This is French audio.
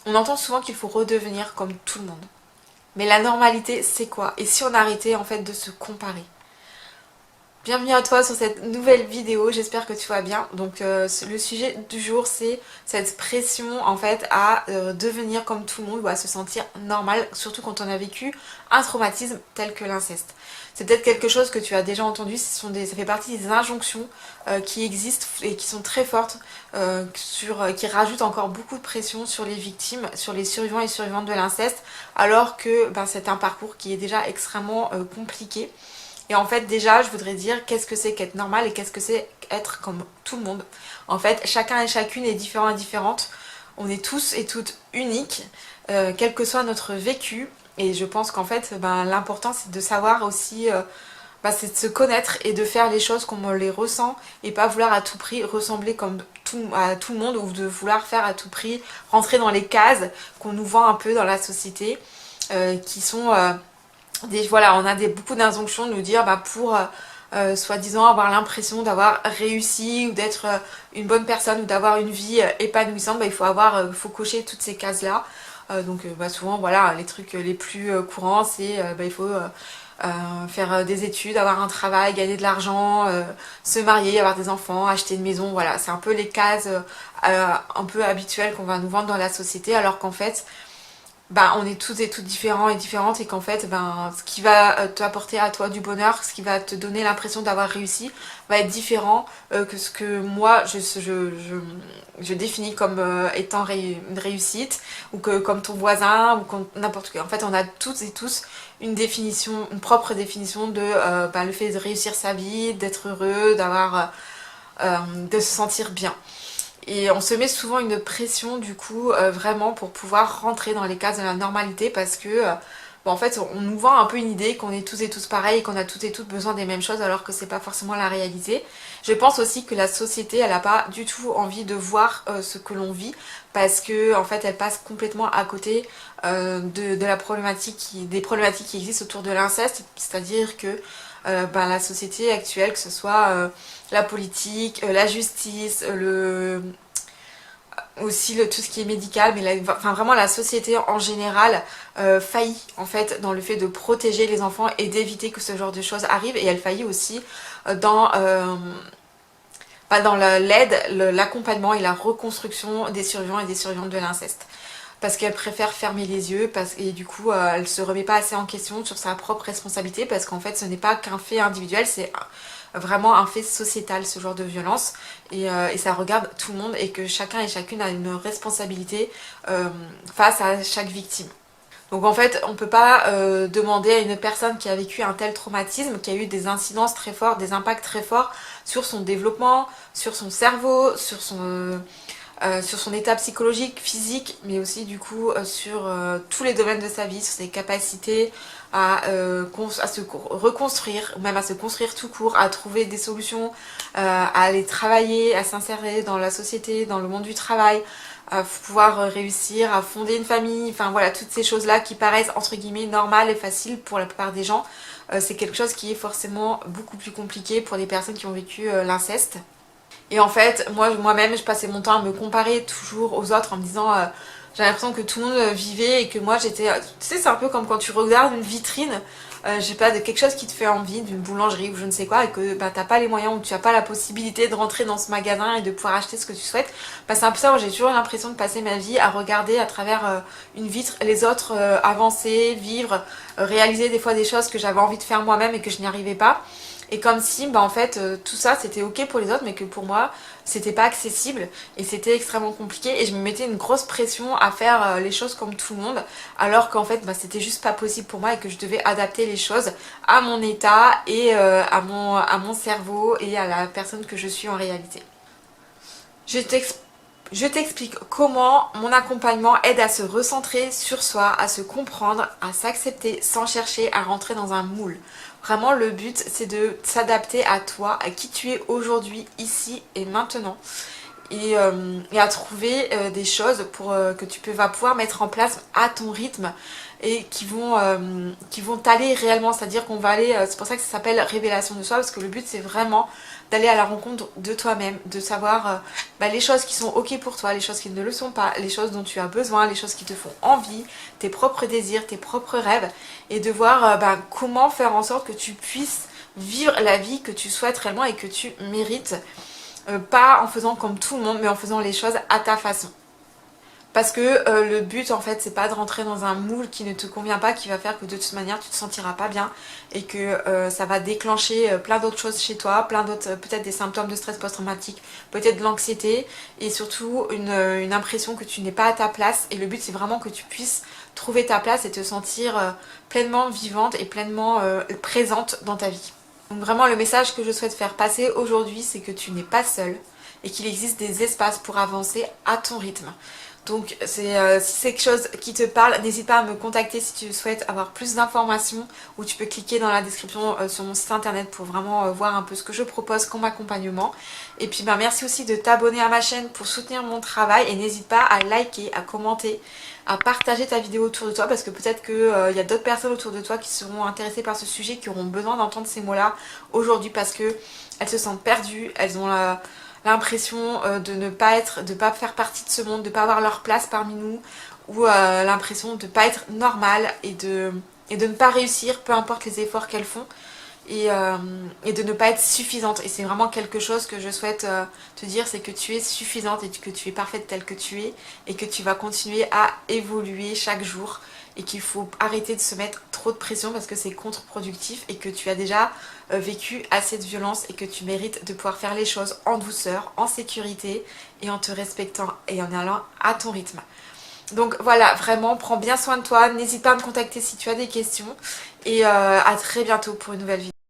On entend souvent qu'il faut redevenir comme tout le monde. Mais la normalité, c'est quoi? Et si on arrêtait en fait de se comparer? Bienvenue à toi sur cette nouvelle vidéo, j'espère que tu vas bien. Donc le sujet du jour, c'est cette pression en fait à devenir comme tout le monde ou à se sentir normal, surtout quand on a vécu un traumatisme tel que l'inceste. C'est peut-être quelque chose que tu as déjà entendu, ça fait partie des injonctions qui existent et qui sont très fortes, qui rajoutent encore beaucoup de pression sur les victimes, sur les survivants et survivantes de l'inceste, alors que c'est un parcours qui est déjà extrêmement compliqué. Et en fait, déjà, je voudrais dire qu'est-ce que c'est qu'être normal et qu'est-ce que c'est être comme tout le monde. En fait, chacun et chacune est différent et différente. On est tous et toutes uniques, quel que soit notre vécu. Et je pense qu'en fait, l'important, c'est de savoir aussi, c'est de se connaître et de faire les choses comme on les ressent et pas vouloir à tout prix ressembler à tout le monde ou de vouloir faire à tout prix rentrer dans les cases qu'on nous vend un peu dans la société, qui sont... voilà, on a beaucoup d'injonctions de nous dire pour soi-disant avoir l'impression d'avoir réussi ou d'être une bonne personne ou d'avoir une vie épanouissante, il faut cocher toutes ces cases là. Souvent voilà, les trucs les plus courants, c'est il faut faire des études, avoir un travail, gagner de l'argent, se marier, avoir des enfants, acheter une maison. Voilà, c'est un peu les cases un peu habituelles qu'on va nous vendre dans la société, alors qu'en fait on est tous et toutes différents et différentes, et qu'en fait ce qui va t'apporter à toi du bonheur, ce qui va te donner l'impression d'avoir réussi va être différent que ce que moi je définis comme étant une réussite, ou que comme ton voisin ou comme n'importe qui. En fait, on a toutes et tous une propre définition de le fait de réussir sa vie, d'être heureux, de se sentir bien. Et on se met souvent une pression du coup vraiment pour pouvoir rentrer dans les cases de la normalité, parce que en fait on nous vend un peu une idée qu'on est tous et tous pareils et qu'on a toutes et toutes besoin des mêmes choses, alors que c'est pas forcément la réalité. Je pense aussi que la société, elle a pas du tout envie de voir ce que l'on vit, parce que en fait elle passe complètement à côté de la des problématiques qui existent autour de l'inceste. C'est-à-dire que la société actuelle, que ce soit la politique, la justice, aussi tout ce qui est médical, mais vraiment la société en général faillit en fait dans le fait de protéger les enfants et d'éviter que ce genre de choses arrivent. Et elle faillit aussi dans l'aide, l'accompagnement et la reconstruction des survivants et des survivantes de l'inceste. Parce qu'elle préfère fermer les yeux, et du coup elle se remet pas assez en question sur sa propre responsabilité, parce qu'en fait ce n'est pas qu'un fait individuel, c'est vraiment un fait sociétal, ce genre de violence, et ça regarde tout le monde, et que chacun et chacune a une responsabilité face à chaque victime. Donc en fait, on peut pas demander à une personne qui a vécu un tel traumatisme, qui a eu des incidences très fortes, des impacts très forts sur son développement, sur son cerveau, sur son état psychologique, physique, mais aussi du coup sur tous les domaines de sa vie, sur ses capacités à se reconstruire, même à se construire tout court, à trouver des solutions, à aller travailler, à s'insérer dans la société, dans le monde du travail, à pouvoir réussir à fonder une famille, enfin voilà, toutes ces choses-là qui paraissent entre guillemets normales et faciles pour la plupart des gens, c'est quelque chose qui est forcément beaucoup plus compliqué pour les personnes qui ont vécu l'inceste. Et en fait, moi-même, je passais mon temps à me comparer toujours aux autres en me disant j'ai l'impression que tout le monde vivait et que moi j'étais... tu sais, c'est un peu comme quand tu regardes une vitrine, je sais pas, de quelque chose qui te fait envie, d'une boulangerie ou je ne sais quoi, et que t'as pas les moyens ou tu as pas la possibilité de rentrer dans ce magasin et de pouvoir acheter ce que tu souhaites. C'est un peu ça, moi j'ai toujours l'impression de passer ma vie à regarder à travers une vitre les autres avancer, vivre, réaliser des fois des choses que j'avais envie de faire moi-même et que je n'y arrivais pas. Et comme si en fait tout ça c'était ok pour les autres, mais que pour moi c'était pas accessible et c'était extrêmement compliqué, et je me mettais une grosse pression à faire les choses comme tout le monde, alors qu'en fait c'était juste pas possible pour moi, et que je devais adapter les choses à mon état et à mon cerveau et à la personne que je suis en réalité. Je t'explique comment mon accompagnement aide à se recentrer sur soi, à se comprendre, à s'accepter sans chercher à rentrer dans un moule. Vraiment, le but, c'est de s'adapter à toi, à qui tu es aujourd'hui, ici et maintenant. Et à trouver des choses que vas pouvoir mettre en place à ton rythme, et qui vont t'aller réellement. C'est-à-dire qu'on va aller, c'est pour ça que ça s'appelle révélation de soi, parce que le but c'est vraiment d'aller à la rencontre de toi-même, de savoir les choses qui sont ok pour toi, les choses qui ne le sont pas, les choses dont tu as besoin, les choses qui te font envie, tes propres désirs, tes propres rêves, et de voir comment faire en sorte que tu puisses vivre la vie que tu souhaites réellement et que tu mérites, pas en faisant comme tout le monde, mais en faisant les choses à ta façon. Parce que le but en fait c'est pas de rentrer dans un moule qui ne te convient pas, qui va faire que de toute manière tu te sentiras pas bien et que ça va déclencher plein d'autres choses chez toi, plein d'autres, peut-être des symptômes de stress post-traumatique, peut-être de l'anxiété et surtout une impression que tu n'es pas à ta place. Et le but c'est vraiment que tu puisses trouver ta place et te sentir pleinement vivante et pleinement présente dans ta vie. Donc vraiment le message que je souhaite faire passer aujourd'hui, c'est que tu n'es pas seule et qu'il existe des espaces pour avancer à ton rythme. Donc si c'est quelque chose qui te parle, n'hésite pas à me contacter si tu souhaites avoir plus d'informations, ou tu peux cliquer dans la description sur mon site internet pour vraiment voir un peu ce que je propose comme accompagnement. Et puis merci aussi de t'abonner à ma chaîne pour soutenir mon travail, et n'hésite pas à liker, à commenter, à partager ta vidéo autour de toi, parce que peut-être qu'il y a d'autres personnes autour de toi qui seront intéressées par ce sujet, qui auront besoin d'entendre ces mots-là aujourd'hui, parce qu'elles se sentent perdues, elles ont l'impression de ne pas faire partie de ce monde, de ne pas avoir leur place parmi nous, ou l'impression de ne pas être normale et de ne pas réussir, peu importe les efforts qu'elles font, et de ne pas être suffisante. Et c'est vraiment quelque chose que je souhaite te dire, c'est que tu es suffisante et que tu es parfaite telle que tu es, et que tu vas continuer à évoluer chaque jour, et qu'il faut arrêter de se mettre trop de pression parce que c'est contre-productif, et que tu as déjà vécu assez de violence et que tu mérites de pouvoir faire les choses en douceur, en sécurité, et en te respectant et en allant à ton rythme. Donc voilà, vraiment prends bien soin de toi, n'hésite pas à me contacter si tu as des questions, et à très bientôt pour une nouvelle vidéo.